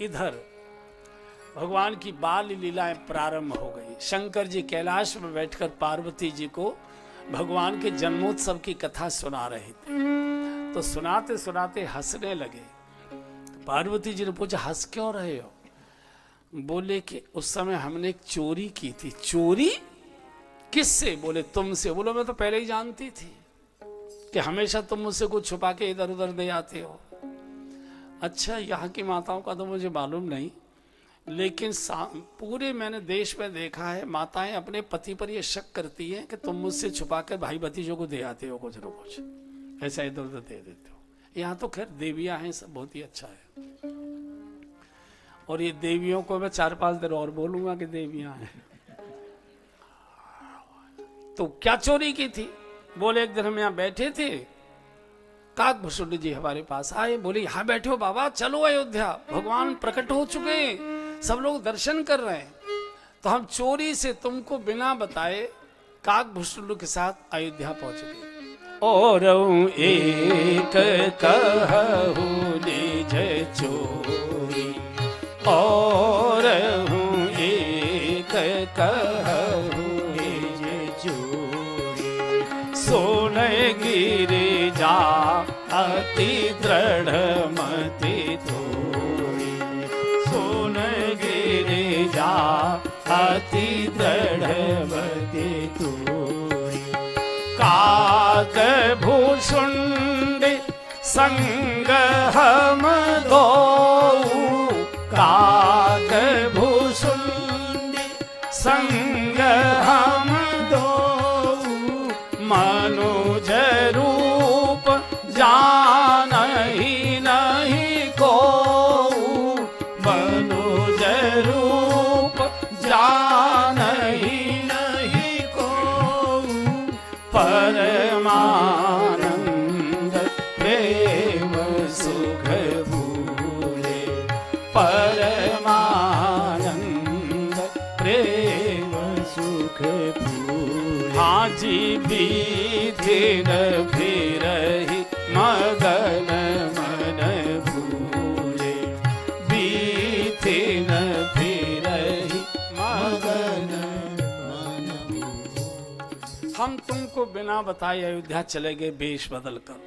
इधर भगवान की बाल लीलाएं प्रारंभ हो गई। शंकर जी कैलाश में बैठकर पार्वती जी को भगवान के जन्मोत्सव की कथा सुना रहे थे। तो सुनाते सुनाते हंसने लगे। पार्वती जी ने पूछा, हंस क्यों रहे हो? बोले कि उस समय हमने एक चोरी की थी। चोरी किससे? बोले तुमसे। बोलो मैं तो पहले ही जानती थी कि हमेशा तुम मुझसे कुछ छुपा के इधर उधर दे आते हो। अच्छा, यहाँ की माताओं का तो मुझे मालूम नहीं, लेकिन पूरे मैंने देश में देखा है, माताएं अपने पति पर यह शक करती हैं कि तुम मुझसे छुपा कर भाई भतीजों को दे आते हो कुछ न कुछ, ऐसा इधर उधर दे देते हो। यहाँ तो खैर देवियां हैं, सब बहुत ही अच्छा है। और ये देवियों को मैं 4-5 दिन और बोलूंगा कि देवियां हैं। तो क्या चोरी की थी? बोले एक दिन हम यहाँ बैठे थे, काकभूषुंड जी हमारे पास आए। बोले यहाँ बैठे हो बाबा, चलो अयोध्या, भगवान प्रकट हो चुके हैं, सब लोग दर्शन कर रहे हैं। तो हम चोरी से तुमको बिना बताए काकभूषुंड के साथ अयोध्या पहुंच गए। और एक कहूँ निज चोरी, और एक कहूँ निज चोरी, सोन गिरिजा अति दृढ़ मति थोड़ी, सोन गिरिजा अति दृढ़ मति थोड़ी, काकभूषुंड संग हम दो, काकभूषुंड संग हम दो, मनुज रूप जानहि नहीं को, मनुज रूप जानहि नहीं को, परमानंद प्रेम सुख भूले, परमानंद प्रेम सुख भूले, हाजी विधिन फिरहि मगन मन भूले, विधिन फिरहि मगन मन भूले। हम तुमको बिना बताए अयोध्या चले गए, वेश बदल कर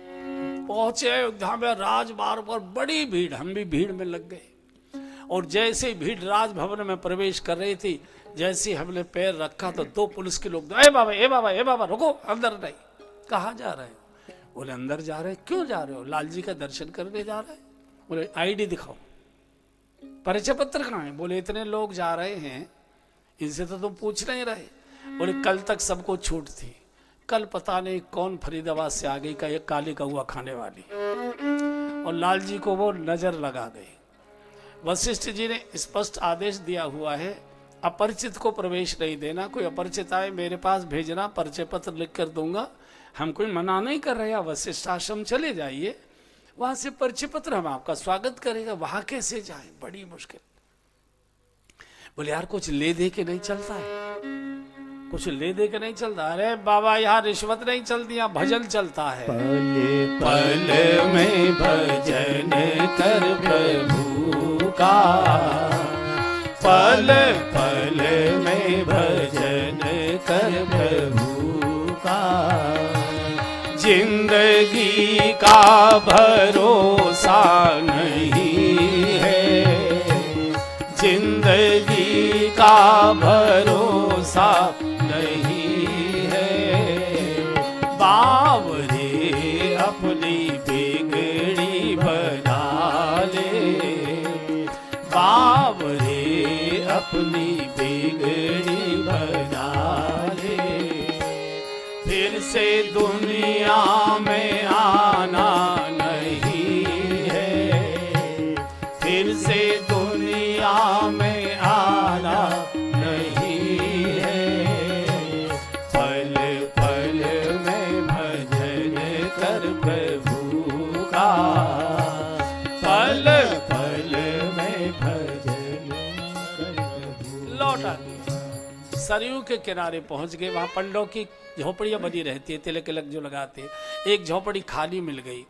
पहुंचे अयोध्या में। राजबार पर बड़ी भीड़, हम भी भीड़ में लग गए। और जैसे भीड़ राजभवन में प्रवेश कर रही थी, जैसे हमने पैर रखा तो 2 पुलिस के लोग, ए बाबा ए बाबा ए बाबा रुको, अंदर नहीं। कहाँ जा रहे हो? बोले अंदर जा रहे हैं। क्यों जा रहे हो? लाल जी का दर्शन करने जा रहे हैं। बोले आईडी दिखाओ, परिचय पत्र कहाँ है? बोले इतने लोग जा रहे हैं, इनसे तो तुम पूछ नहीं रहे। बोले कल तक सबको छूट थी, कल पता नहीं कौन फरीदाबाद से आ गई का एक काली कौआ खाने वाली, और लाल जी को वो नजर लगा गई। वशिष्ठ जी ने स्पष्ट आदेश दिया हुआ है, अपरिचित को प्रवेश नहीं देना। कोई अपरिचित आए मेरे पास भेजना, परिचय पत्र लिख कर दूंगा। हम कोई मना नहीं कर रहे, वशिष्ठ आश्रम चले जाइए, वहां से परिचय पत्र हम आपका स्वागत करेगा। वहां कैसे जाए? बड़ी मुश्किल। बोले यार कुछ ले दे के नहीं चलता है? कुछ ले दे के नहीं चलता? अरे बाबा यहाँ रिश्वत नहीं चलती, यहाँ भजन चलता है। पल पल में भजन कर प्रभु का, पल पल में भजन कर प्रभु का, जिंदगी का भरोसा नहीं है, जिंदगी का भरोसा नहीं है, बावरे अपनी बिगड़ी बना ले, बावरे अपनी बिगड़ी बना ले, फिर से दुनिया में आना नहीं है, फिर से दुनिया में आना नहीं है, पल पल में भजन कर प्रभु का, पल पल में भजन कर प्रभु। लौट आते सरयू के किनारे पहुंच गए। वहां पंडों की झोपड़ियां बनी रहती है, तिलक तिलक जो लगाते। एक झोपड़ी खाली मिल गई,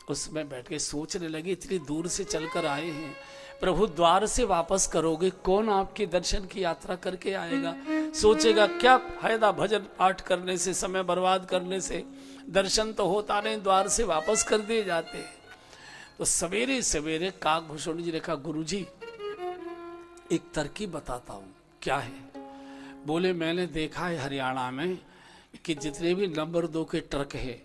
उसमें बैठ के सोचने लगे इतनी दूर से चलकर आए हैं, प्रभु द्वार से वापस करोगे, कौन आपके दर्शन की यात्रा करके आएगा? सोचेगा क्या फायदा भजन पाठ करने से, समय बर्बाद करने से, दर्शन तो होता नहीं, द्वार से वापस कर दिए जाते हैं। तो सवेरे सवेरे काकभूषण जी ने कहा, गुरु जी एक तरकीब बताता हूँ। क्या है? बोले मैंने देखा है हरियाणा में कि जितने भी नंबर 2 के ट्रक है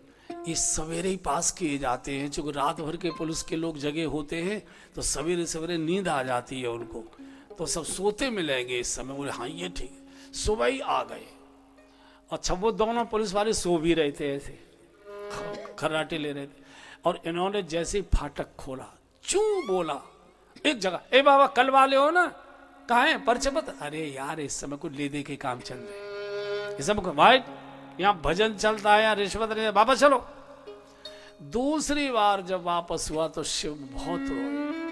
ये सवेरे ही पास किए जाते हैं, क्योंकि रात भर के पुलिस के लोग जगे होते हैं तो सवेरे सवेरे नींद आ जाती है उनको, तो सब सोते मिलेंगे इस समय। बोले हाँ ये ठीक है। सुबह ही आ गए। अच्छा वो दोनों पुलिस वाले सो भी रहे थे, ऐसे खर्राटे ले रहे थे, और इन्होंने जैसे ही फाटक खोला, चू बोला एक जगह, ए बाबा कल वाले हो ना, कहाँ है पर्चे बता? अरे यार इस समय कुछ ले दे के काम चल रहे, इस समय भाई यहाँ भजन चलता है, यहाँ रिश्वत नहीं, वापस चलो। दूसरी बार जब वापस हुआ तो शिव बहुत रोए।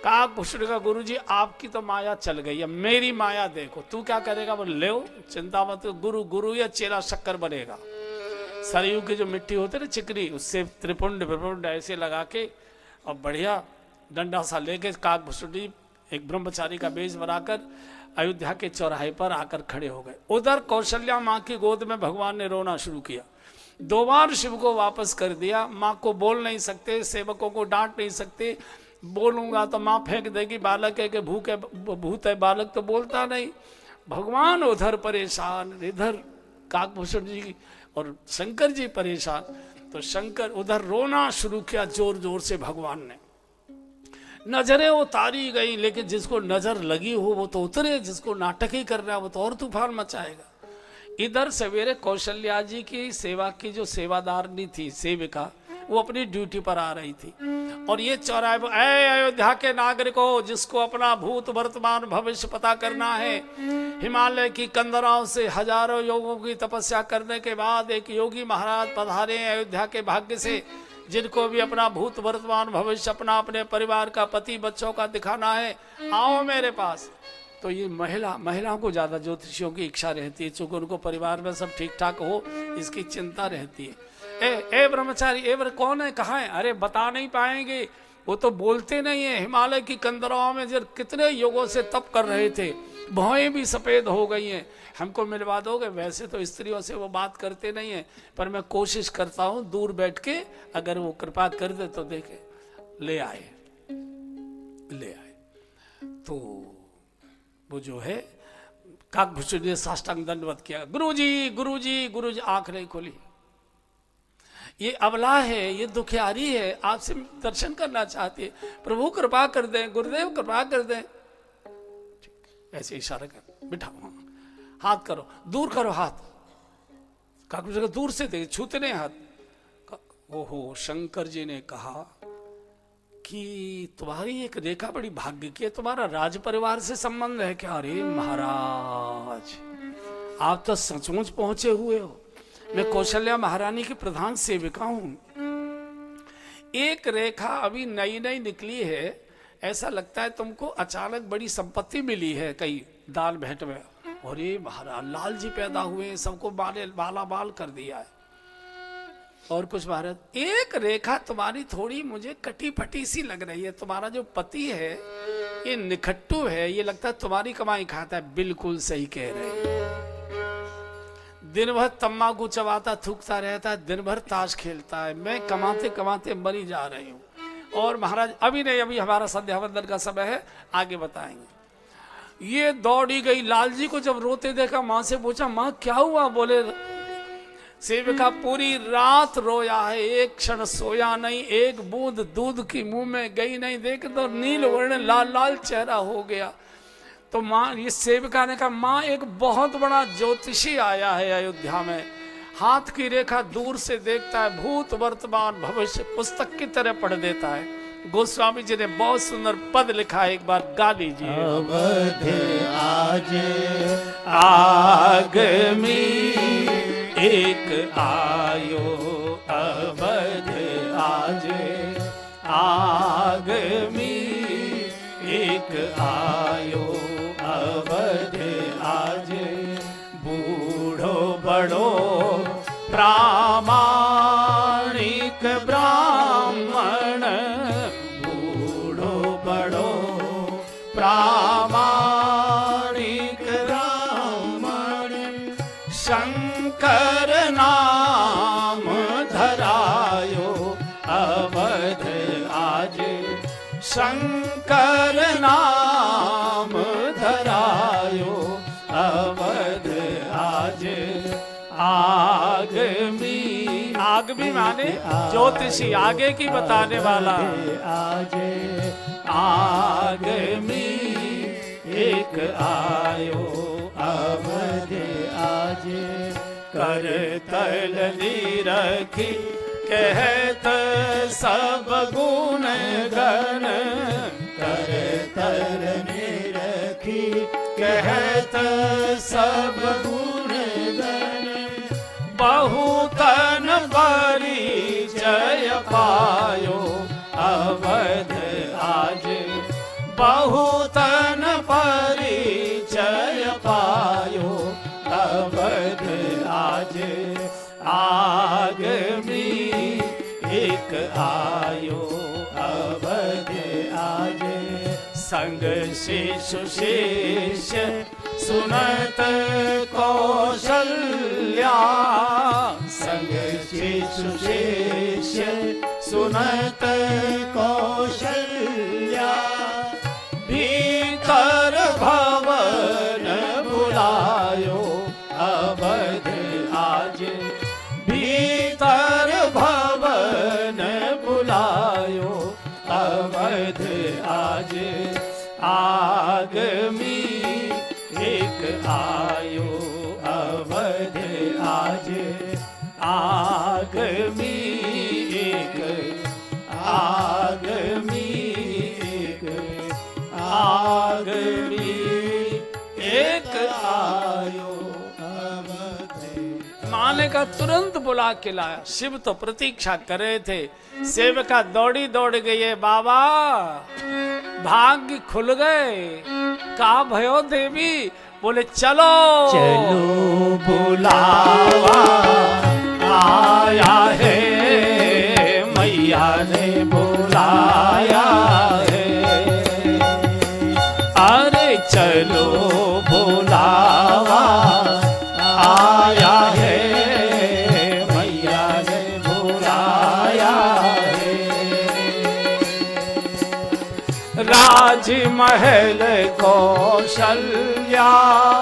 काकभूषण का, गुरु जी आपकी तो माया चल गई है, मेरी माया देखो, तू क्या करेगा? बोले ले चिंता मत, गुरु गुरु या चेला शक्कर बनेगा। सरयू की जो मिट्टी होती है ना चिकनी, उससे त्रिपुंड विपुंड ऐसे लगा के और बढ़िया डंडा सा लेके काकभूषण जी एक ब्रह्मचारी का बेस बनाकर अयोध्या के चौराहे पर आकर खड़े हो गए। उधर कौशल्या माँ की गोद में भगवान ने रोना शुरू किया। 2 बार शिव को वापस कर दिया। माँ को बोल नहीं सकते, सेवकों को डांट नहीं सकते, बोलूंगा तो माँ फेंक देगी, बालक है कि भूत है, बालक तो बोलता नहीं। भगवान उधर परेशान, इधर काकभूषण जी और शंकर जी परेशान। तो शंकर उधर रोना शुरू किया जोर जोर से। भगवान ने नजरें उतारी गई, लेकिन जिसको नजर लगी हो वो तो उतरे, जिसको नाटक ही करना है वो तो और तूफान मचाएगा। इधर सवेरे कौशल्या जी की सेवा की जो सेवादारनी थी, सेविका, वो अपनी ड्यूटी पर आ रही थी, और ये चौराहे पर, ऐ अयोध्या के नागरिकों, जिसको अपना भूत वर्तमान भविष्य पता करना है, हिमालय की कंदराओं से हजारों योगों की तपस्या करने के बाद एक योगी महाराज पधारे अयोध्या के भाग्य से, जिनको भी अपना भूत वर्तमान भविष्य, अपना अपने परिवार का, पति बच्चों का दिखाना है, आओ मेरे पास। तो ये महिलाओं को ज्यादा ज्योतिषियों की इच्छा रहती है, चूंकि उनको परिवार में सब ठीक ठाक हो इसकी चिंता रहती है। ए ब्रह्मचारी, कौन है, कहाँ है? अरे बता नहीं पाएंगे, वो तो बोलते नहीं है। हिमालय की कंदराओं में जब कितने युगों से तप कर रहे थे, भौएं भी सफेद हो गई हैं, हमको मिलवा दोगे? वैसे तो स्त्रियों से वो बात करते नहीं है, पर मैं कोशिश करता हूँ दूर बैठ के, अगर वो कृपा कर दे तो देखे। ले आए। तो वो जो है काकभूषण ने साष्टांग दंडवत किया, गुरुजी। आंख नहीं खोली। ये अबला है, ये दुखियारी है, आपसे दर्शन करना चाहती है, प्रभु कृपा कर दें, गुरुदेव कृपा कर दें। ऐसे इशारा कर, बिठाओ, हाथ करो, दूर करो हाथ। काकभूषण दूर से देखे, छूते नहीं हाथ। ओहो, शंकर जी ने कहा कि तुम्हारी एक रेखा बड़ी भाग्य की है, तुम्हारा राज परिवार से संबंध है क्या? अरे महाराज, आप तो सचमुच पहुंचे हुए हो। मैं कौशल्या महारानी की प्रधान सेविका हूं। एक रेखा अभी नई नई निकली है, ऐसा लगता है तुमको अचानक बड़ी संपत्ति मिली है कई दान भेंट में। और ये महाराज लाल जी पैदा हुए, सबको बाला बाल कर दिया है। और कुछ महाराज, एक रेखा तुम्हारी थोड़ी मुझे कटी फटी सी लग रही है। तुम्हारा जो पति है ये निखट्टू है, ये लगता है तुम्हारी कमाई खाता है। बिल्कुल सही कह रहे हैं। दिन भर तम्बाकू चबाता थूकता रहता है, दिन भर ताश खेलता है। मैं कमाते कमाते मरी जा रही हूँ। और महाराज अभी नहीं, अभी हमारा संध्या वंदन का समय है, आगे बताएंगे। ये दौड़ी गई, लाल जी को जब रोते देखा, माँ से पूछा, माँ क्या हुआ? बोले सेविका पूरी रात रोया है, एक क्षण सोया नहीं, एक बूंद दूध की मुंह में गई नहीं। देख तो नील वर्ण लाल लाल चेहरा हो गया। तो माँ, ये सेविका ने कहा, माँ एक बहुत बड़ा ज्योतिषी आया है अयोध्या में, हाथ की रेखा दूर से देखता है, भूत वर्तमान भविष्य पुस्तक की तरह पढ़ देता है। गोस्वामी जी ने बहुत सुंदर पद लिखा है, एक बार गा लीजिए। अवध आज आगमी एक आयो, अवध आज आगमी एक आयो, अवध आज बूढ़ो बड़ो प्रामाणिक ब्राह्मण, बूढ़ो बड़ो प्रामाणिक राम शंकर नाम धरायो अवध आज शंकर नाम धरायो अवध आज आगमी आगमी माने ज्योतिषी आगे की बताने वाला आज आगमी एक आयो अवध आज कर तल रखी कहत सब गुण गण कर तल रखी कहत सब गुण गण बहुतन परिचय पायो अवध आज बहुतन परिचय पायो अवध आज आगमी एक आयो अवध आज संग शिशु शिष्य सुनत कौशल्या संग शिशु शिष्य सुनत कौशल्या भीतर भवन बुलायो अवध आज भीतर भवन बुलायो अवध आज आगमी एक आयो अवध आज आगमी एक आगमी एक आगमी एक आयो अवध। माने का तुरंत बुला के लाया। शिव तो प्रतीक्षा कर रहे थे। सेवका दौड़ी दौड़ गई है, बाबा भाग्य खुल गए। का भयो देवी? बोले चलो चलो बुलावा आया है मैया ने बुलाया है अरे चलो बुलावा आया है मैया ने बुलाया है राजमहल कौशल्या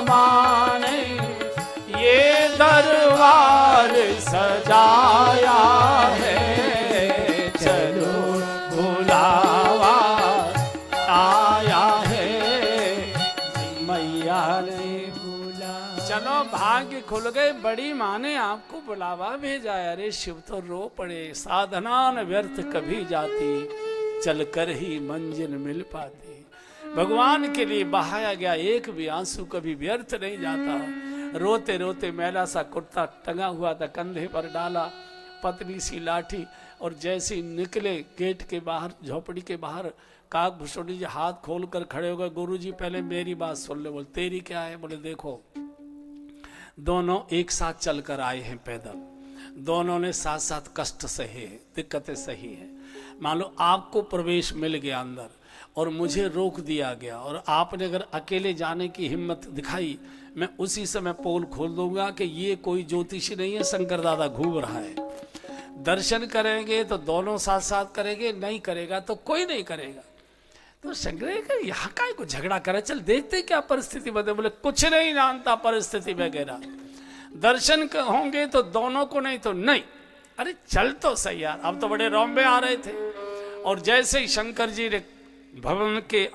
माने ये दरबार सजाया है चलो बुलावा आया है मैया ने बुला। चलो भाग्य खुल गए। बड़ी माँ ने आपको बुलावा भेजा। अरे शिव तो रो पड़े। साधना न व्यर्थ कभी जाती, चलकर ही मंजिल मिल पाती। भगवान के लिए बहाया गया एक भी आंसू कभी व्यर्थ नहीं जाता। रोते रोते मैला सा कुर्ता टंगा हुआ था, कंधे पर डाला, पतली सी लाठी, और जैसे ही निकले गेट के बाहर, झोपड़ी के बाहर, काकभूषणी जी हाथ खोल कर खड़े हो गए। गुरुजी पहले मेरी बात सुन ले। बोले तेरी क्या है? बोले देखो दोनों एक साथ चलकर आए हैं पैदल, दोनों ने साथ साथ कष्ट सहे, दिक्कतें सही है। मान लो आपको प्रवेश मिल गया अंदर और मुझे रोक दिया गया, और आपने अगर अकेले जाने की हिम्मत दिखाई, मैं उसी समय पोल खोल दूंगा कि ये कोई ज्योतिषी नहीं है, शंकर दादा घूम रहा है। दर्शन करेंगे तो दोनों साथ साथ करेंगे, नहीं करेगा तो कोई नहीं करेगा। तो शंकर यहाँ का को झगड़ा करे, चल देखते क्या परिस्थिति बदले। बोले कुछ नहीं जानता परिस्थिति वगैरह, दर्शन होंगे तो दोनों को, नहीं तो नहीं। अरे चल तो सही यार। अब तो बड़े रौंबे आ रहे थे, और जैसे ही शंकर जी ने भवन के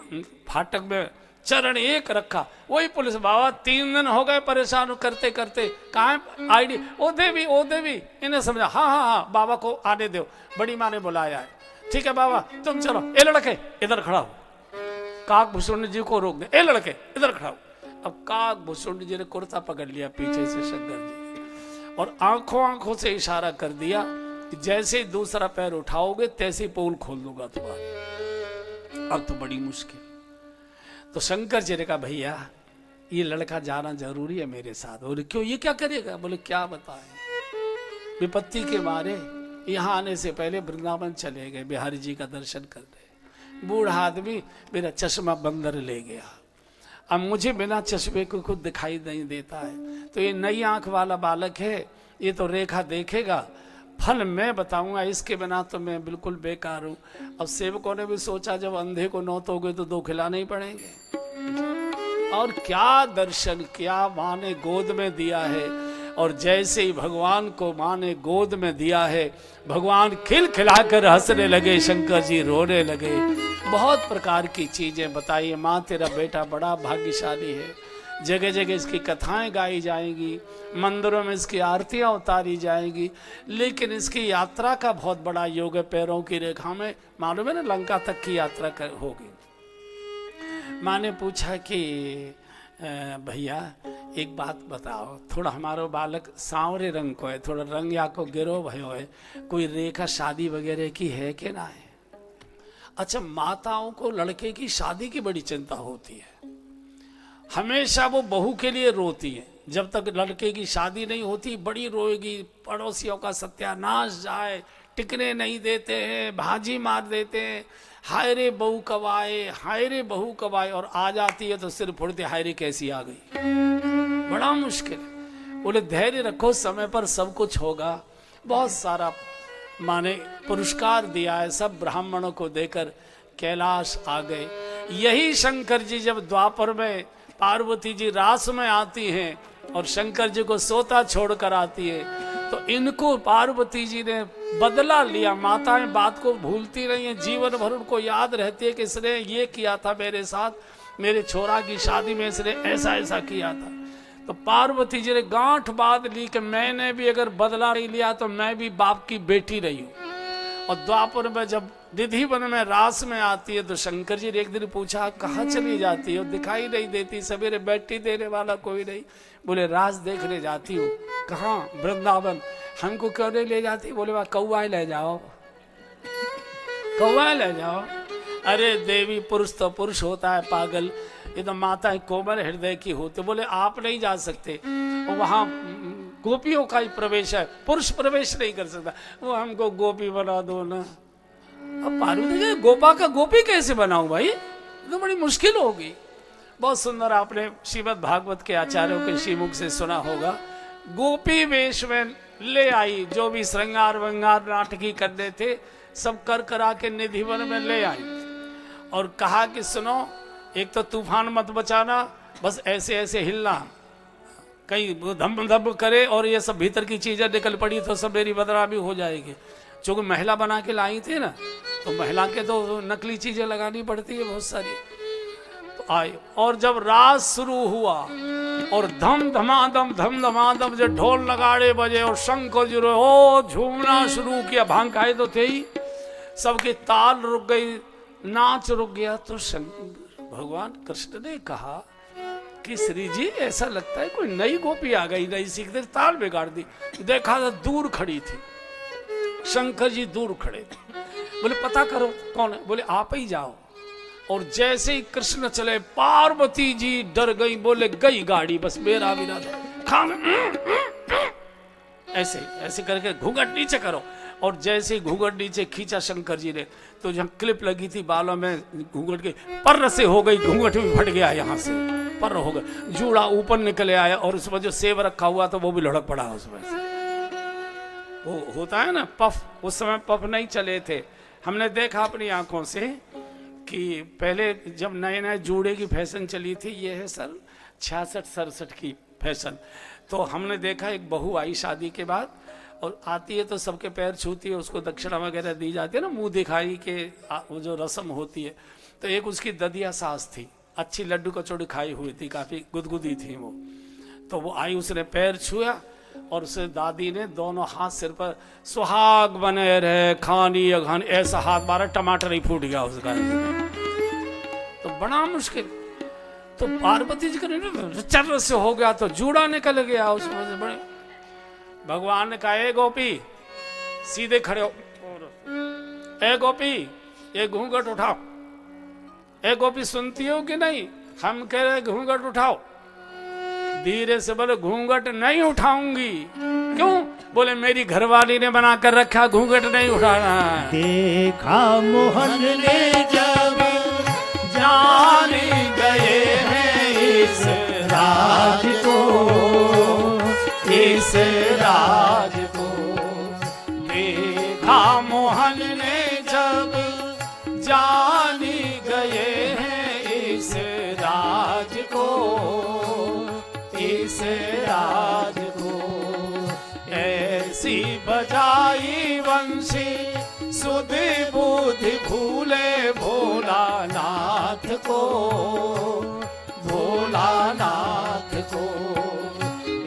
फाटक में चरण एक रखा, वही पुलिस, बाबा 3 दिन हो गए परेशान करते करते, कहाँ आईडी? ओ देवी इन्हें समझा। हाँ हाँ हाँ बाबा को आने दो, बड़ी माँ ने बुलाया है। ठीक है बाबा तुम चलो। ए लड़के इधर खड़ा हो। काकभूषण जी को रोक दे। ए लड़के इधर खड़ा हो। अब काकभूषण जी ने कुर्ता पकड़ लिया पीछे से शंकर जी, और आंखों से इशारा कर दिया कि जैसे ही दूसरा पैर उठाओगे तैसे ही पोल खोल दूंगा तुम्हारा। अब तो बड़ी मुश्किल। तो शंकर जी ने कहा भैया ये लड़का जाना जरूरी है मेरे साथ। बोले क्यों, ये क्या करेगा? बोले क्या बताएं, विपत्ति के मारे यहाँ आने से पहले वृंदावन चले गए, बिहारी जी का दर्शन कर रहे, बूढ़ा आदमी मेरा चश्मा बंदर ले गया, अब मुझे बिना चश्मे को खुद दिखाई नहीं देता है। तो ये नई आंख वाला बालक है, ये तो रेखा देखेगा, फल मैं बताऊंगा, इसके बिना तो मैं बिल्कुल बेकार हूं। अब सेवकों ने भी सोचा जब अंधे को नौतोगे तो 2 खिलाने ही पड़ेंगे। और क्या दर्शन, क्या माँ ने गोद में दिया है। और जैसे ही भगवान को माँ ने गोद में दिया है, भगवान खिलखिलाकर हंसने लगे, शंकर जी रोने लगे। बहुत प्रकार की चीजें बताइए। माँ तेरा बेटा बड़ा भाग्यशाली है, जगह जगह इसकी कथाएं गाई जाएंगी, मंदिरों में इसकी आरतियां उतारी जाएंगी, लेकिन इसकी यात्रा का बहुत बड़ा योग है। पैरों की रेखा में मालूम है ना, लंका तक की यात्रा होगी। माँ ने पूछा कि भैया एक बात बताओ, थोड़ा हमारा बालक सांवरे रंग को है, थोड़ा रंग या को गिरो भयो है, कोई रेखा शादी वगैरह की है कि ना है? अच्छा, माताओं को लड़के की शादी की बड़ी चिंता होती है, हमेशा वो बहू के लिए रोती है। जब तक लड़के की शादी नहीं होती बड़ी रोएगी, पड़ोसियों का सत्यानाश जाए, टिकने नहीं देते हैं, भाजी मार देते हैं, हाय रे बहू कब आए, हाय रे बहू कब आए। और आ जाती है तो सिर फुड़ते, हाय रे कैसी आ गई। बड़ा मुश्किल। बोले धैर्य रखो, समय पर सब कुछ होगा। बहुत सारा माने पुरस्कार दिया है, सब ब्राह्मणों को देकर कैलाश आ गए। यही शंकर जी जब द्वापर में पार्वती जी रास में आती हैं और शंकर जी को सोता छोड़कर आती है, तो इनको पार्वती जी ने बदला लिया। माताएं बात को भूलती नहीं है, जीवन भर उनको याद रहती है कि इसने ये किया था मेरे साथ, मेरे छोरा की शादी में इसने ऐसा ऐसा किया था। तो पार्वती जी ने गांठ बांध ली कि मैंने भी अगर बदला नहीं लिया तो मैं भी बाप की बेटी रही हूँ। और द्वापर में जब निधि वन में रास में आती है तो शंकर जी ने एक दिन पूछा कहाँ चली जाती हो, दिखाई नहीं देती, सवेरे बैठी देने वाला कोई नहीं। बोले रास देखने जाती हूँ। कहाँ? वृंदावन। हमको क्यों नहीं ले जाती? बोले वहाँ कौआएं ले जाओ, कौआएं ले जाओ। अरे देवी, पुरुष तो पुरुष होता है पागल, ये तो माताएं कोमल हृदय की होती। बोले आप नहीं जा सकते, वहाँ गोपियों का ही प्रवेश है, पुरुष प्रवेश नहीं कर सकता। वो हमको गोपी बना दो ना। अब पार्वती जी गोपा का गोपी कैसे बनाऊं भाई, तो बड़ी मुश्किल होगी। बहुत सुंदर, आपने श्रीमद् भागवत के आचार्यों के श्रीमुख से सुना होगा। गोपी वेश में ले आई, जो भी श्रृंगार वंगार नाटकी करने थे सब कर करा के निधि वन में ले आई और कहा कि सुनो, एक तो तूफान मत बचाना, बस ऐसे ऐसे हिलना, कहीं धम धम करे और ये सब भीतर की चीजें निकल पड़ी तो सब मेरी बदनामी हो जाएगी। चूंकि महिला बना के लाई थी ना, तो महिला के तो नकली चीजें लगानी पड़ती है बहुत सारी। तो आई और जब रास शुरू हुआ और धम धमाधम जो ढोल नगाड़े बजे और शंख जुड़े हो झूमना शुरू किया। भांग खाए तो थे ही, सबकी ताल रुक गई, नाच रुक गया। तो शंकर भगवान कृष्ण ने कहा कि श्री जी ऐसा लगता है कोई नई गोपी आ गई, नई सीख दे, ताल बिगाड़ दी। देखा तो दूर खड़ी थी, शंकर जी दूर खड़े थे। बोले पता करो कौन है? बोले आप ही जाओ। और जैसे ही कृष्ण चले पार्वती जी डर गई, बोले गई गाड़ी, बस मेरा भी खाम ऐसे ऐसे करके घूंघट नीचे करो। और जैसे ही घूंघट नीचे खींचा शंकर जी ने, तो जहाँ क्लिप लगी थी बालों में घूंघट के पर्र से हो गई, घूंघट भी फट गया, यहाँ से पर्र हो गया, जूड़ा ऊपर निकले आया और उसमें जो सेब रखा हुआ था वो भी लुढ़क पड़ा उसमें से। वो होता है ना पफ, उस समय पफ नहीं चले थे। हमने देखा अपनी आंखों से कि पहले जब नए नए जूड़े की फैशन चली थी, ये है सर 66-67 की फैशन, तो हमने देखा एक बहू आई शादी के बाद और आती है तो सबके पैर छूती है, उसको दक्षिणा वगैरह दी जाती है ना, मुंह दिखाई के वो जो रस्म होती है। तो एक उसकी ददिया सास थी, अच्छी लड्डू कचौड़ी खाई हुई थी, काफ़ी गुदगुदी थी वो। तो वो आई, उसने पैर छुआ और उसे दादी ने दोनों हाथ सिर पर सुहाग बने रहे खानी अघान ऐसा हाथ मारा, टमाटर ही फूट गया उसका। तो बड़ा मुश्किल। तो पार्वती जी का चर्र से हो गया तो जूड़ा निकल गया उसमें से। बड़े भगवान ने कहा ए गोपी सीधे खड़े हो, ए गोपी ये घूंघट उठाओ। ए गोपी सुनती हो कि नहीं? हम कह रहे घूंघट उठाओ। धीरे से बोले घूंघट नहीं उठाऊंगी। क्यों? बोले मेरी घरवाली ने बना कर रखा, घूंघट नहीं उठाना। देखा मोहन ने जब जान गए हैं इस राज को, इस राज को। देखा मोहन ने जब जान गए हैं इस राज को, इस राज को। ऐसी बजाई वंशी सुध बुद्धि भूले भोलानाथ को, भोलानाथ को।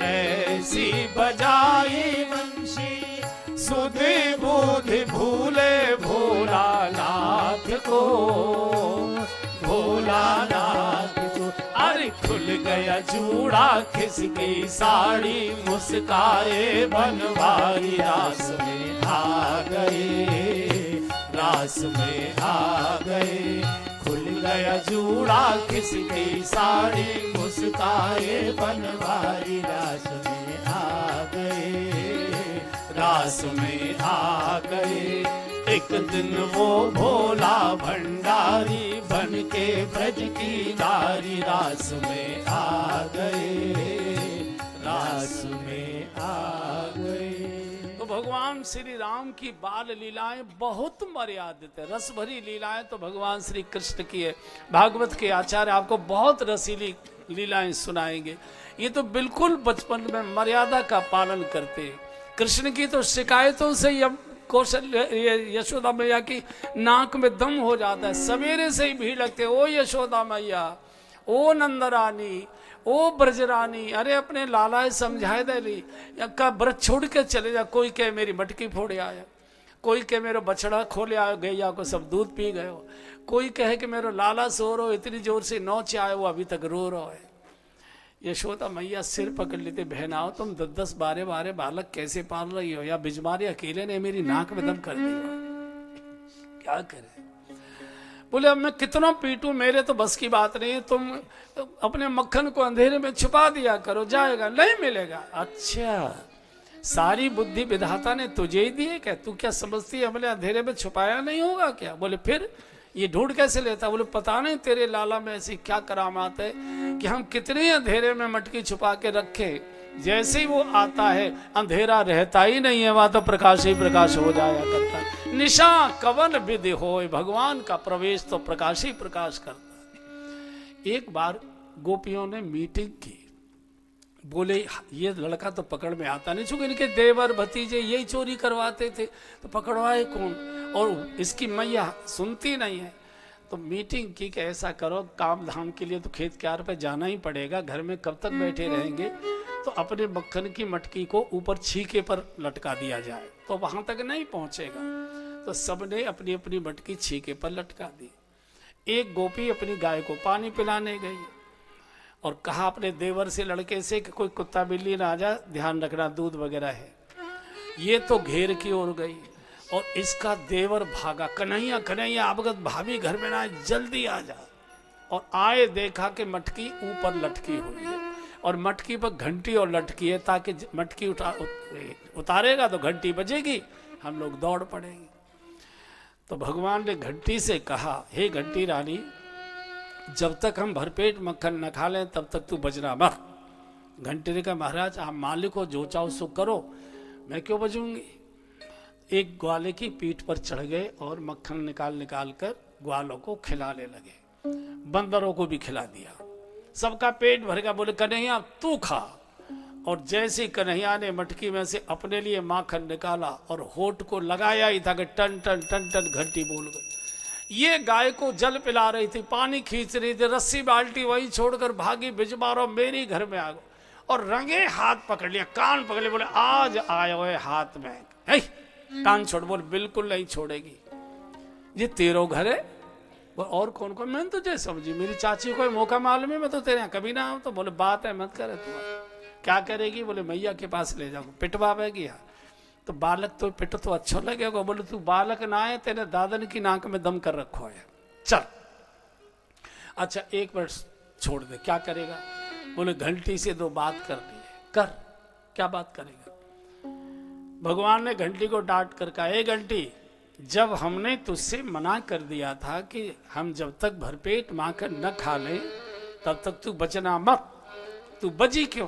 ऐसी बजाई वंशी सुध बुद्धि भूले भोलानाथ को, भोलानाथ को। अरे खुल गया जूड़ा खिसकी साड़ी, मुस्काए बनवारी रास में आ गए, रास में आ गए। खुल गया जूड़ा खिसकी साड़ी, मुस्काए बनवारी रास में आ गए, रास में आ गए। एक दिन वो भोला भंडारी बन के ब्रज की नारी रास में आ गए, रास में आ गए। तो भगवान श्री राम की बाल लीलाएं बहुत मर्यादित है। रस भरी लीलाएं तो भगवान श्री कृष्ण की है। भागवत के आचार्य आपको बहुत रसीली लीलाएं सुनाएंगे। ये तो बिल्कुल बचपन में मर्यादा का पालन करते हैं। कृष्ण की तो शिकायतों से यशोदा मैया की नाक में दम हो जाता है। सवेरे से ही भीड़ लगती है, ओ यशोदा मैया, ओ नंदरानी, ओ ब्रजरानी, अरे अपने लाला समझाए दे ली का व्रत छोड़ के चले जा। कोई कहे मेरी मटकी फोड़े आया, कोई कहे मेरा बछड़ा खोले आयो, गैया को सब दूध पी गए हो, कोई कहे कि मेरा लाला सो रहो इतनी जोर से नौच आए वो अभी तक रो रहा है। यशोदा मैया सिर पकड़ लेते, बहन आओ तुम 10-10 12-12 बालक कैसे पाल रही हो, या बिजमारी अकेले ने मेरी नाक में दम कर दी हो, क्या करे। बोले अब मैं कितना पीटूं, मेरे तो बस की बात नहीं है। तुम अपने मक्खन को अंधेरे में छुपा दिया करो, जाएगा नहीं मिलेगा। अच्छा, सारी बुद्धि विधाता ने तुझे ही दी है क्या? तू क्या समझती है हमने अंधेरे में छुपाया नहीं होगा क्या? बोले फिर ये ढूंढ कैसे लेता? बोले पता नहीं तेरे लाला में ऐसी क्या करामात है कि हम कितने अंधेरे में मटकी छुपा के रखे, जैसे ही वो आता है अंधेरा रहता ही नहीं है, वहां तो प्रकाश ही प्रकाश हो जाया करता है। निशा कवन विधि होय, भगवान का प्रवेश तो प्रकाश ही प्रकाश करता है। एक बार गोपियों ने मीटिंग की, बोले ये लड़का तो पकड़ में आता नहीं, चूंकि इनके देवर भतीजे यही चोरी करवाते थे, तो पकड़वाए कौन, और इसकी मैया सुनती नहीं है। तो मीटिंग की कि ऐसा करो, काम धाम के लिए तो खेत क्यार पे जाना ही पड़ेगा, घर में कब तक बैठे रहेंगे, तो अपने मक्खन की मटकी को ऊपर छीके पर लटका दिया जाए तो वहां तक नहीं पहुंचेगा। तो सबने अपनी अपनी मटकी छीके पर लटका दी। एक गोपी अपनी गाय को पानी पिलाने गई और कहा अपने देवर से, लड़के से, कि कोई कुत्ता बिल्ली ना आ जाए, ध्यान रखना दूध वगैरह है। ये तो घेर की ओर गई और इसका देवर भागा, कन्हैया कन्हैया अवगत भाभी घर में ना, जल्दी आ जा। और आए देखा कि मटकी ऊपर लटकी हुई है और मटकी पर घंटी और लटकी है, ताकि मटकी उतारेगा तो घंटी बजेगी, हम लोग दौड़ पड़ेंगे। तो भगवान ने घंटी से कहा, हे घंटी रानी, जब तक हम भरपेट मक्खन न खा लें तब तक तू बजना मत। घंटी ने कहा, महाराज आप मालिक हो, जो चाहो सो करो, मैं क्यों बजूंगी। एक ग्वाले की पीठ पर चढ़ गए और मक्खन निकाल निकाल कर ग्वालों को खिलाने लगे, बंदरों को भी खिला दिया, सबका पेट भर गया। बोले कन्हैया तू खा। और जैसे ही कन्हैया ने मटकी में से अपने लिए माखन निकाला और होठ को लगाया ही था कि टन टन टन टन घंटी बोल गई। ये गाय को जल पिला रही थी, पानी खींच रही थी, रस्सी बाल्टी वही छोड़कर भागी, बिजमारो मेरी घर में आ गए और रंगे हाथ पकड़ लिया, कान पकड़ लिया। बोले आज आए हुए हाथ में, है कान छोड़। बोल बिल्कुल नहीं छोड़ेगी, ये तेरो घर है। बोल और कौन कौन? मैंने तुझे समझी, मेरी चाची को मौका मालूम है, मैं तो तेरे यहाँ कभी ना आऊँ। तो बोले बात है मत करे, तुम क्या करेगी? बोले मैया के पास ले जाओ, पिटवाएगी। तो बालक तो पिट तो अच्छा लगेगा। बोले तू बालक ना है, तेरे दादन की नाक में दम कर रखो है, चल। अच्छा एक मिनट छोड़ दे, क्या करेगा? बोले घंटी से 2 बात करनी है, कर। क्या बात करेगा? भगवान ने घंटी को डांट कर कहा, ए घंटी जब हमने तुझसे मना कर दिया था कि हम जब तक भरपेट माखन न खा लें तब तक तू बचना मत, तू बची क्यों?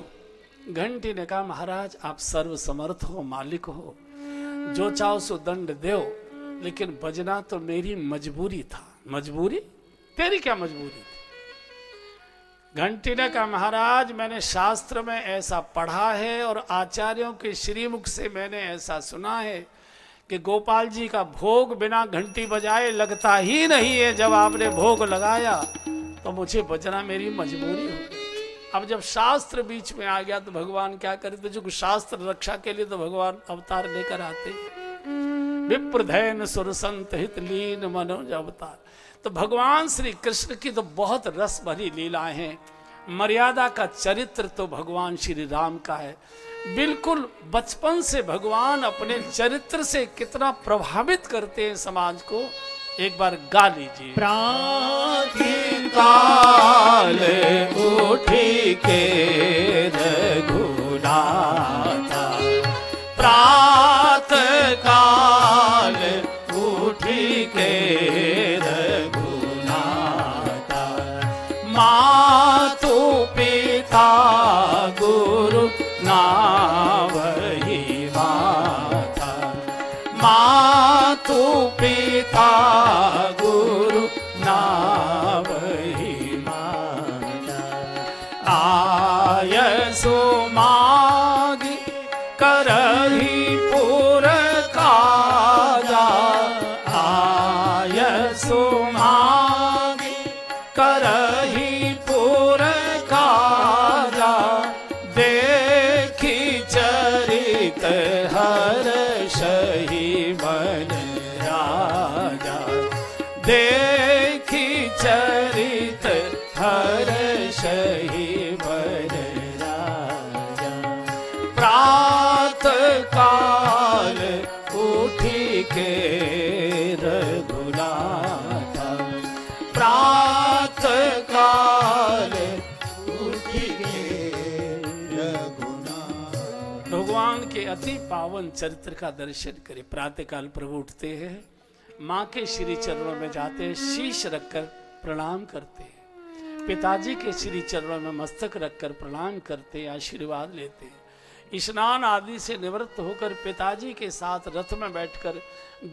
घंटी ने कहा महाराज आप सर्व समर्थ हो, मालिक हो, जो चाहो सो दंड दो, लेकिन बजना तो मेरी मजबूरी था। मजबूरी? तेरी क्या मजबूरी थी? घंटी ने कहा महाराज मैंने शास्त्र में ऐसा पढ़ा है और आचार्यों के श्रीमुख से मैंने ऐसा सुना है कि गोपाल जी का भोग बिना घंटी बजाए लगता ही नहीं है। जब आपने भोग लगाया तो मुझे बजना मेरी मजबूरी हो गई। अब जब शास्त्र बीच में आ गया तो भगवान क्या करते? जो शास्त्र रक्षा के लिए तो भगवान अवतार लेकर आते। विप्रधैन सुर संत हित लीन मनोज अवतार। तो भगवान श्री कृष्ण की तो बहुत रस भरी लीलाएं हैं। मर्यादा का चरित्र तो भगवान श्री राम का है। बिल्कुल बचपन से भगवान अपने चरित्र से कितना प्रभावित करते हैं समाज को, एक बार गा लीजिए। प्रातः काल उठी के रघुनाथा, प्रातः काल उठी के रघुनाथा, मातु पिता गुरु नावहि माता, मातु पिता गुरु नावहि माता, आयसु मागी करहि पुर काजा, आयसु मागी करहि पुर काजा, देखी चरित हर्षहि मन राजा, देखी चरित हर्षहि मन राजा, प्रातः काल उठी के रघुनाथा, प्रातः काल उठी के रघुनाथा। भगवान के अति पावन चरित्र का दर्शन करें। प्रातःकाल प्रभु उठते हैं, माँ के श्री चरणों में जाते हैं, शीश रखकर प्रणाम करते हैं, पिताजी के श्री चरणों में मस्तक रखकर प्रणाम करते हैं, आशीर्वाद लेते हैं। स्नान आदि से निवृत्त होकर पिताजी के साथ रथ में बैठकर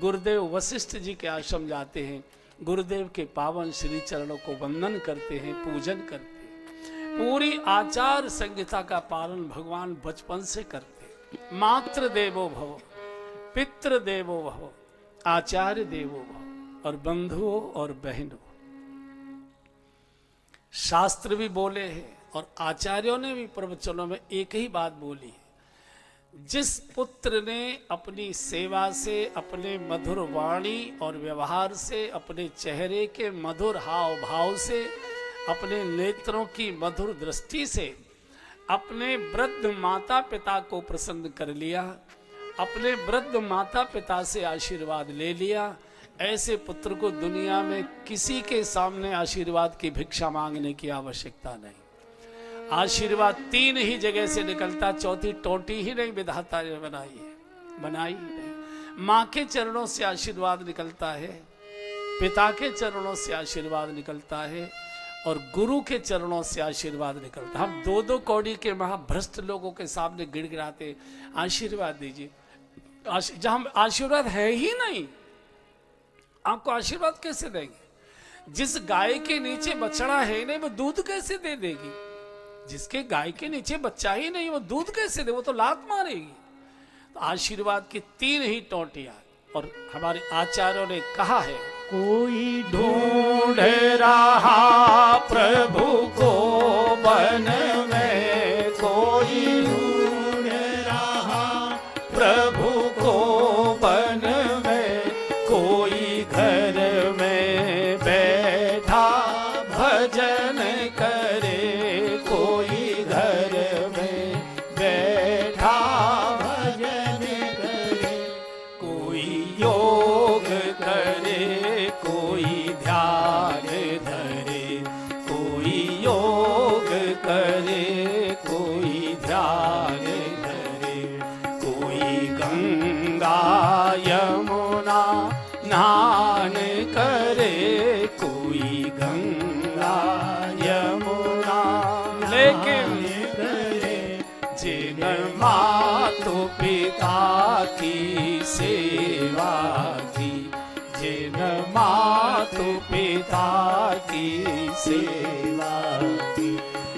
गुरुदेव वशिष्ठ जी के आश्रम जाते हैं, गुरुदेव के पावन श्री चरणों को वंदन करते हैं, पूजन करते हैं। पूरी आचार संहिता का पालन भगवान बचपन से करते। मातृ देवो भव, पितृ देवो भव, आचार्य देवो भव, और बंधुओं और बहनों। शास्त्र भी बोले हैं और आचार्यों ने भी प्रवचनों में एक ही बात बोली है, जिस पुत्र ने अपनी सेवा से, अपने मधुर वाणी और व्यवहार से, अपने चेहरे के मधुर हाव भाव से, अपने नेत्रों की मधुर दृष्टि से अपने वृद्ध माता पिता को प्रसन्न कर लिया, अपने वृद्ध माता पिता से आशीर्वाद ले लिया, ऐसे पुत्र को दुनिया में किसी के सामने आशीर्वाद की भिक्षा मांगने की आवश्यकता नहीं। आशीर्वाद तीन ही जगह से निकलता, चौथी टोटी ही नहीं विधाता ने बनाई है, बनाई ही नहीं। माँ के चरणों से आशीर्वाद निकलता है, पिता के चरणों से आशीर्वाद निकलता है, और गुरु के चरणों से आशीर्वाद निकलता। हम दो दो कौड़ी के महाभ्रष्ट लोगों के सामने गिड़गिड़ाते आशीर्वाद दीजिए, जहां आशीर्वाद है ही नहीं, आपको आशीर्वाद कैसे देंगे? जिस गाय के नीचे बछड़ा है नहीं वो दूध कैसे दे देगी? जिसके गाय के नीचे बच्चा ही नहीं वो दूध कैसे दे? वो तो लात मारेगी। तो आशीर्वाद की तीन ही टोटियां, और हमारे आचार्यों ने कहा है, कोई ढूंढ रहा प्रभु को वन में, कोई ढूंढ रहा प्रभु को वन में, कोई घर में बैठा भजन करे, कोई घर में बैठा भजन करे, कोई योग करे, कोई ध्यान धरे, कोई योग करे, कोई ध्यान धरे, कोई गंगा यमुना की, जिन मातु पिता की सेवा की।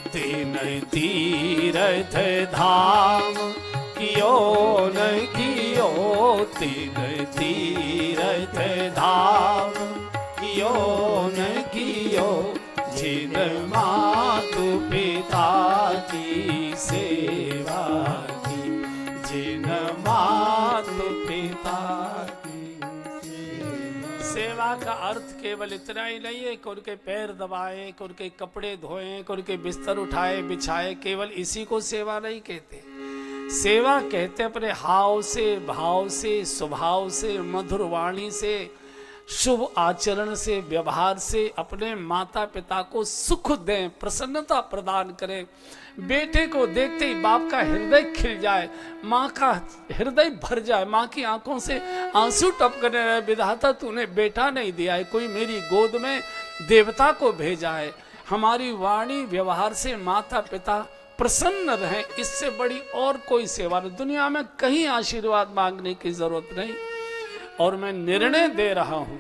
तीन तीर्थ धाम कियो न कियो, तीन तीर्थ धाम कियो न कियो, जिन मातु पिता की सेवा की, जिन मातु पिता की सेवा का अर्थ केवल इतना ही नहीं है कि उनके पैर दबाए, कि उनके कपड़े धोएं, कि उनके बिस्तर उठाए बिछाए, केवल इसी को सेवा नहीं कहते। सेवा कहते अपने हाव से, भाव से, स्वभाव से, मधुर वाणी से, शुभ आचरण से, व्यवहार से अपने माता पिता को सुख दें, प्रसन्नता प्रदान करें। बेटे को देखते ही बाप का हृदय खिल जाए, माँ का हृदय भर जाए, माँ की आंखों से आंसू टपकने रहे, विधाता तूने बेटा नहीं दिया है, कोई मेरी गोद में देवता को भेजा है। हमारी वाणी व्यवहार से माता पिता प्रसन्न रहें, इससे बड़ी और कोई सेवा नहीं। दुनिया में कहीं आशीर्वाद मांगने की जरूरत नहीं। और मैं निर्णय दे रहा हूं,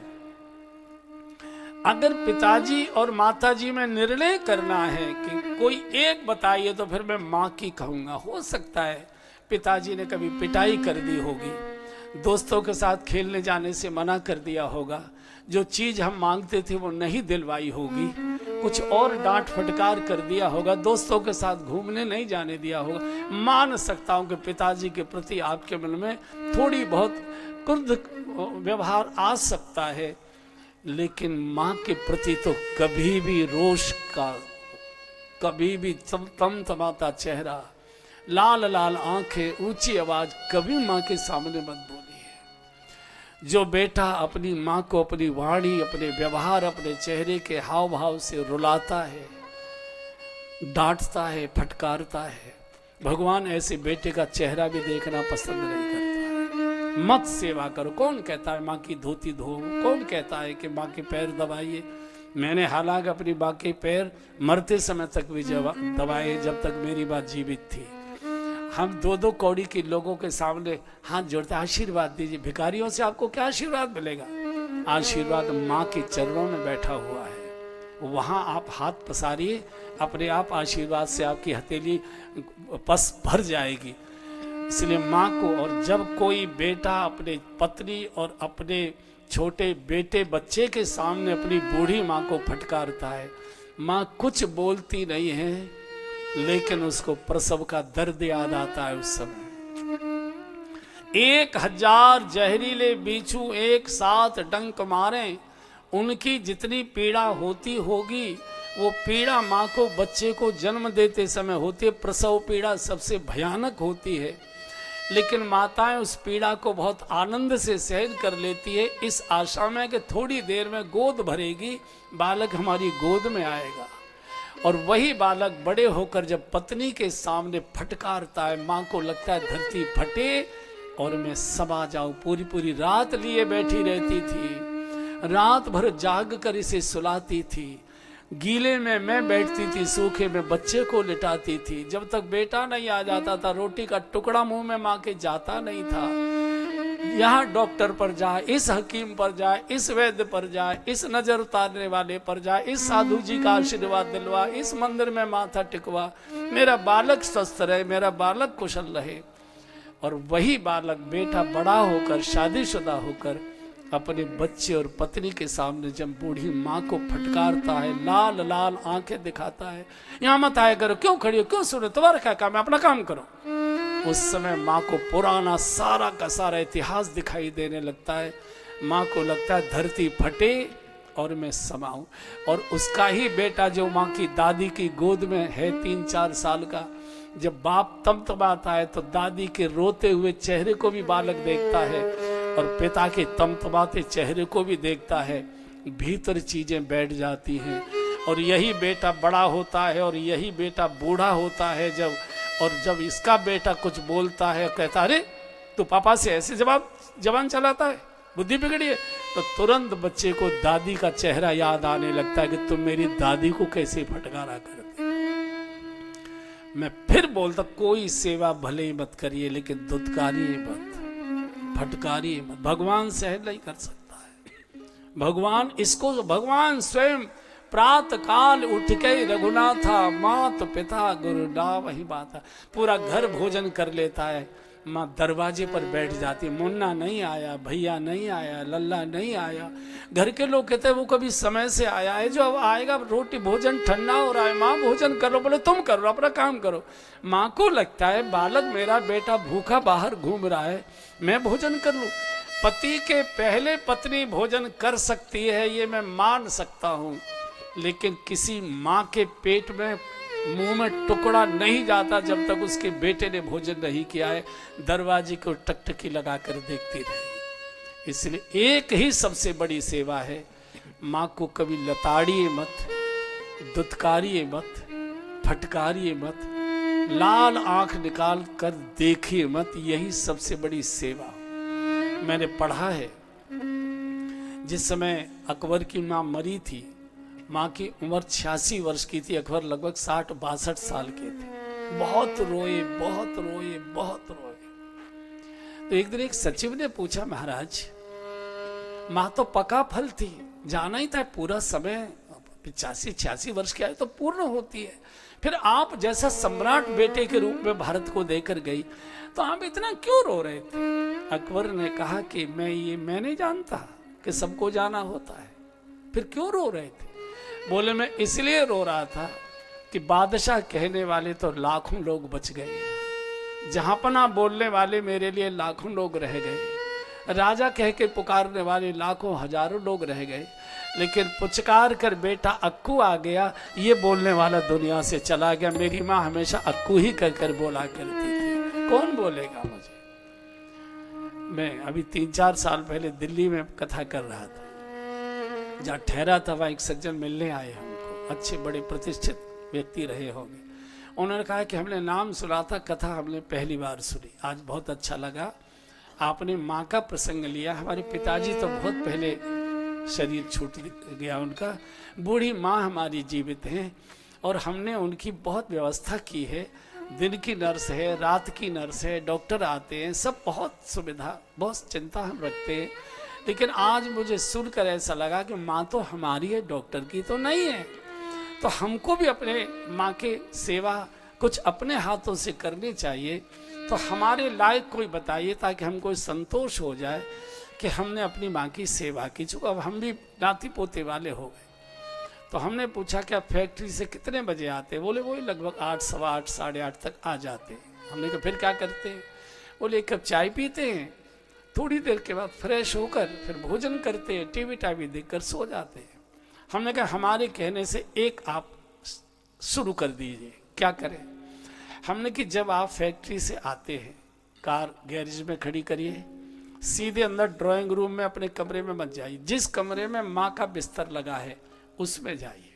अगर पिताजी और माताजी में निर्णय करना है कि कोई एक बताइए, तो फिर मैं माँ की कहूंगा। हो सकता है पिताजी ने कभी पिटाई कर दी होगी, दोस्तों के साथ खेलने जाने से मना कर दिया होगा, जो चीज हम मांगते थे वो नहीं दिलवाई होगी, कुछ और डांट फटकार कर दिया होगा, दोस्तों के साथ घूमने नहीं जाने दिया होगा। मान सकता हूं कि पिताजी के प्रति आपके मन में थोड़ी बहुत क्रुद्ध व्यवहार आ सकता है, लेकिन माँ के प्रति तो कभी भी रोष का, कभी भी तमतमाता चेहरा, लाल लाल आंखें, ऊंची आवाज कभी माँ के सामने मत बोली है। जो बेटा अपनी माँ को अपनी वाणी, अपने व्यवहार, अपने चेहरे के हाव भाव से रुलाता है, डांटता है, फटकारता है, भगवान ऐसे बेटे का चेहरा भी देखना पसंद नहीं करता। मत सेवा करो। कौन कहता है माँ की धोती धो, कौन कहता है कि माँ के पैर दबाइए। मैंने हालांकि अपनी माँ के पैर मरते समय तक भी दबाए, जब तक मेरी माँ जीवित थी। हम दो दो कौड़ी के लोगों के सामने हाथ जोड़ते, आशीर्वाद दीजिए। भिखारियों से आपको क्या आशीर्वाद मिलेगा? आशीर्वाद माँ के चरणों में बैठा हुआ है, वहां आप हाथ पसारिए, अपने आप आशीर्वाद से आपकी हथेली पस भर जाएगी। इसलिए माँ को, और जब कोई बेटा अपने पत्नी और अपने छोटे बेटे बच्चे के सामने अपनी बूढ़ी माँ को फटकारता है, माँ कुछ बोलती नहीं है, लेकिन उसको प्रसव का दर्द याद आता है। उस समय 1000 जहरीले बिच्छू एक साथ डंक मारे, उनकी जितनी पीड़ा होती होगी, वो पीड़ा माँ को बच्चे को जन्म देते समय होती है। प्रसव पीड़ा सबसे भयानक होती है, लेकिन माताएं उस पीड़ा को बहुत आनंद से सहन कर लेती है, इस आशा में कि थोड़ी देर में गोद भरेगी, बालक हमारी गोद में आएगा। और वही बालक बड़े होकर जब पत्नी के सामने फटकारता है, माँ को लगता है धरती फटे और मैं समा जाऊं। पूरी पूरी रात लिए बैठी रहती थी, रात भर जाग कर इसे सुलाती थी, गीले में मैं बैठती थी, सूखे में बच्चे को लिटाती थी। जब तक बेटा नहीं आ जाता था, रोटी का टुकड़ा मुंह में माँ के जाता नहीं था। यहाँ डॉक्टर पर जाए, इस हकीम पर जाए, इस वैद्य पर जाए, इस नजर उतारने वाले पर जाए, इस साधु जी का आशीर्वाद दिलवा, इस मंदिर में माथा टिकवा, मेरा बालक स्वस्थ रहे, मेरा बालक कुशल रहे। और वही बालक बेटा बड़ा होकर, शादीशुदा होकर अपने बच्चे और पत्नी के सामने जब बूढ़ी माँ को फटकारता है, लाल लाल आंखें दिखाता है, यहाँ मत आया करो, क्यों खड़ी हो, क्यों सुनो, तुम्हारा क्या काम है, अपना काम करो। उस समय माँ को पुराना सारा का सारा इतिहास दिखाई देने लगता है। माँ को लगता है धरती फटे और मैं समाऊं। और उसका ही बेटा जो माँ की दादी की गोद में है 3-4 साल का, जब बाप तमतमाता है तो दादी के रोते हुए चेहरे को भी बालक देखता है और पिता के तमतमाते चेहरे को भी देखता है। भीतर चीजें बैठ जाती हैं और यही बेटा बड़ा होता है और यही बेटा बूढ़ा होता है जब इसका बेटा कुछ बोलता है, कहता अरे तू पापा से ऐसे जबान चलाता है, बुद्धि बिगड़ी है, तो तुरंत बच्चे को दादी का चेहरा याद आने लगता है कि तुम मेरी दादी को कैसे फटकारा करते। मैं फिर बोलता, कोई सेवा भले ही मत करिए लेकिन दुत्कारिए मत, फटकारिए मत। भगवान सहज नहीं कर सकता है। भगवान इसको, भगवान स्वयं प्रात काल उठ के रघुनाथा मात पिता गुरु वही बात है, पूरा घर भोजन कर लेता है। माँ दरवाजे पर बैठ जाती, मुन्ना नहीं आया, भैया नहीं आया, लल्ला नहीं आया। घर के लोग कहते हैं वो कभी समय से आया है, जो अब आएगा रोटी भोजन ठंडा हो रहा है, माँ भोजन करो। बोले तुम करो, अपना काम करो। माँ को लगता है बालक मेरा बेटा भूखा बाहर घूम रहा है, मैं भोजन कर लूँ। पति के पहले पत्नी भोजन कर सकती है, ये मैं मान सकता हूँ, लेकिन किसी माँ के पेट में मुंह में टुकड़ा नहीं जाता जब तक उसके बेटे ने भोजन नहीं किया है। दरवाजे को टकटकी लगाकर देखती रही। इसलिए एक ही सबसे बड़ी सेवा है, माँ को कभी लताड़िए मत, दुत्कारिए मत, फटकारिए मत, लाल आंख निकाल कर देखिए मत। यही सबसे बड़ी सेवा। मैंने पढ़ा है जिस समय अकबर की माँ मरी थी, माँ की उम्र 86 वर्ष की थी, अकबर लगभग 60-62 साल के थे। बहुत रोए, बहुत रोए, बहुत रोए। तो एक दिन एक सचिव ने पूछा, महाराज माँ तो पका फल थी, जाना ही था, पूरा समय 85-86 वर्ष की आयु तो पूर्ण होती है, फिर आप जैसा सम्राट बेटे के रूप में भारत को देकर गई, तो आप इतना क्यों रो रहे थे? अकबर ने कहा कि मैं नहीं जानता कि सबको जाना होता है, फिर क्यों रो रहे थे? बोले मैं इसलिए रो रहा था कि बादशाह कहने वाले तो लाखों लोग बच गए, जहांपना बोलने वाले मेरे लिए लाखों लोग रह गए, राजा कह के पुकारने वाले लाखों हजारों लोग रह गए, लेकिन पुचकार कर बेटा अक्कू आ गया, ये बोलने वाला दुनिया से चला गया। मेरी माँ हमेशा अक्कू ही कहकर बोला करती थी, कौन बोलेगा मुझे? मैं अभी 3-4 साल पहले दिल्ली में कथा कर रहा था, जहाँ ठहरा था वहाँ एक सज्जन मिलने आए हमको, अच्छे बड़े प्रतिष्ठित व्यक्ति रहे होंगे। उन्होंने कहा कि हमने नाम सुना था, कथा हमने पहली बार सुनी, आज बहुत अच्छा लगा, आपने माँ का प्रसंग लिया। हमारे पिताजी तो बहुत पहले शरीर छूट गया उनका, बूढ़ी माँ हमारी जीवित हैं और हमने उनकी बहुत व्यवस्था की है, दिन की नर्स है, रात की नर्स है, डॉक्टर आते हैं, सब बहुत सुविधा, बहुत चिंता हम रखते हैं। लेकिन आज मुझे सुनकर ऐसा लगा कि माँ तो हमारी है, डॉक्टर की तो नहीं है, तो हमको भी अपने माँ के सेवा कुछ अपने हाथों से करनी चाहिए। तो हमारे लायक कोई बताइए ताकि हमको संतोष हो जाए कि हमने अपनी माँ की सेवा की। चूँकि अब हम भी नाती पोते वाले हो गए, तो हमने पूछा कि आप फैक्ट्री से कितने बजे आते? बोले वही लगभग 8, सवा 8, 8:30 तक आ जाते हैं। हमने कहा फिर क्या करते हैं? बोले एक कप चाय पीते हैं, थोड़ी देर के बाद फ्रेश होकर फिर भोजन करते हैं, टीवी देखकर सो जाते हैं। हमने कहा हमारे कहने से एक आप शुरू कर दीजिए। क्या करें? हमने कि जब आप फैक्ट्री से आते हैं, कार गैरेज में खड़ी करिए, सीधे अंदर ड्राइंग रूम में अपने कमरे में मत जाइए, जिस कमरे में माँ का बिस्तर लगा है उसमें जाइए,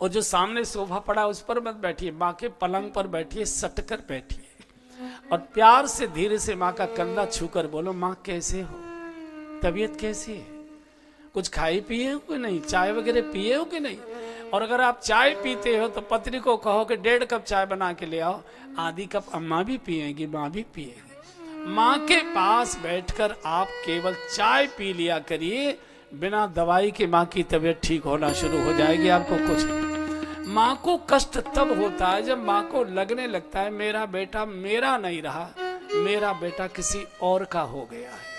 और जो सामने सोफा पड़ा उस पर मत बैठिए, माँ के पलंग पर बैठिए, सटकर बैठिए और प्यार से धीरे से माँ का कंधा छूकर बोलो, माँ कैसे हो, तबीयत कैसी है, कुछ खाए पिए हो कि नहीं, चाय वगैरह पिए हो कि नहीं। और अगर आप चाय पीते हो तो पत्नी को कहो कि 1.5 कप चाय बना के ले आओ, आधी कप अम्मा भी पिएंगी, माँ भी पिएगी। माँ के पास बैठकर आप केवल चाय पी लिया करिए, बिना दवाई के माँ की तबीयत ठीक होना शुरू हो जाएगी। आपको कुछ, माँ को कष्ट तब होता है जब माँ को लगने लगता है मेरा बेटा मेरा नहीं रहा, मेरा बेटा किसी और का हो गया है।